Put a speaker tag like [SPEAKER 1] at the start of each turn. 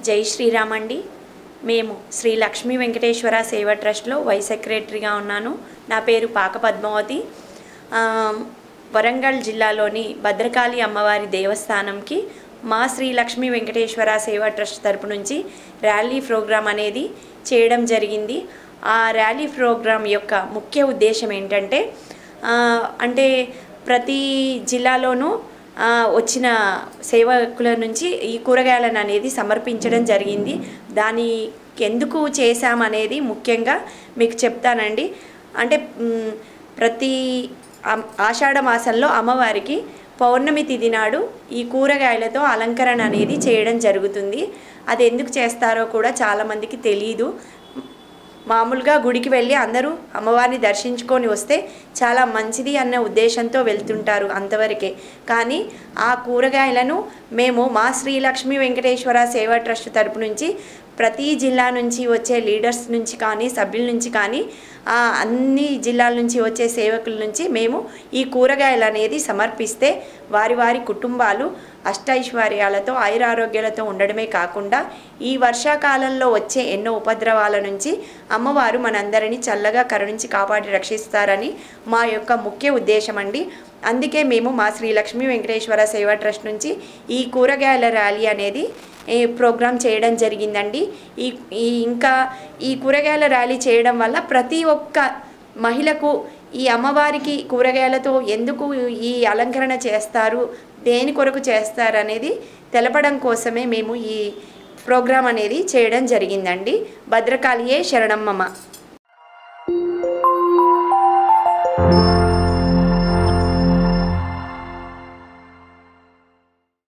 [SPEAKER 1] జై శ్రీరామ్ అండి. మేము శ్రీ లక్ష్మీ వెంకటేశ్వర సేవ ట్రస్ట్లో వైస్ సెక్రటరీగా ఉన్నాను. నా పేరు పాక పద్మావతి. వరంగల్ జిల్లాలోని భద్రకాళి అమ్మవారి దేవస్థానంకి మా శ్రీ లక్ష్మీ వెంకటేశ్వర సేవ ట్రస్ట్ తరపు నుంచి ర్యాలీ ప్రోగ్రాం అనేది చేయడం జరిగింది. ఆ ర్యాలీ ప్రోగ్రాం యొక్క ముఖ్య ఉద్దేశం ఏంటంటే ప్రతి జిల్లాలోనూ వచ్చిన సేవకుల నుంచి ఈ కూరగాయలను అనేది సమర్పించడం జరిగింది. దాని ఎందుకు చేశామనేది ముఖ్యంగా మీకు చెప్తానండి. ప్రతి ఆషాఢ మాసంలో అమ్మవారికి పౌర్ణమి తిథి నాడు ఈ కూరగాయలతో అలంకరణ అనేది చేయడం జరుగుతుంది. అది ఎందుకు చేస్తారో కూడా చాలామందికి తెలీదు. మామూలుగా గుడికి వెళ్ళి అందరూ అమ్మవారిని దర్శించుకొని వస్తే చాలా మంచిది అన్న ఉద్దేశంతో వెళ్తుంటారు, అంతవరకే. కానీ ఆ కూరగాయలను మేము మా శ్రీ లక్ష్మీ వెంకటేశ్వర సేవా ట్రస్ట్ తరపు నుంచి ప్రతి జిల్లా నుంచి వచ్చే లీడర్స్ నుంచి కానీ సభ్యుల నుంచి కానీ అన్ని జిల్లాల నుంచి వచ్చే సేవకుల నుంచి మేము ఈ కూరగాయలు అనేది సమర్పిస్తే వారి వారి కుటుంబాలు అష్టైశ్వర్యాలతో ఆయురారోగ్యాలతో ఉండడమే కాకుండా ఈ వర్షాకాలంలో వచ్చే ఎన్నో ఉపద్రవాల నుంచి అమ్మవారు మనందరినీ చల్లగా కరుణించి కాపాడి రక్షిస్తారని మా యొక్క ముఖ్య ఉద్దేశం అండి. అందుకే మేము మా శ్రీ లక్ష్మీ వెంకటేశ్వర సేవా ట్రస్ట్ నుంచి ఈ కూరగాయల ర్యాలీ అనేది ప్రోగ్రాం చేయడం జరిగిందండి. ఇంకా ఈ కూరగాయల ర్యాలీ చేయడం వల్ల ప్రతి ఒక్క మహిళకు ఈ అమ్మవారికి కూరగాయలతో ఎందుకు ఈ అలంకరణ చేస్తారు, దేని కొరకు చేస్తారు అనేది తెలపడం కోసమే మేము ఈ ప్రోగ్రాం అనేది చేయడం జరిగిందండి. భద్రకాళియే శరణమ్మమ్మ.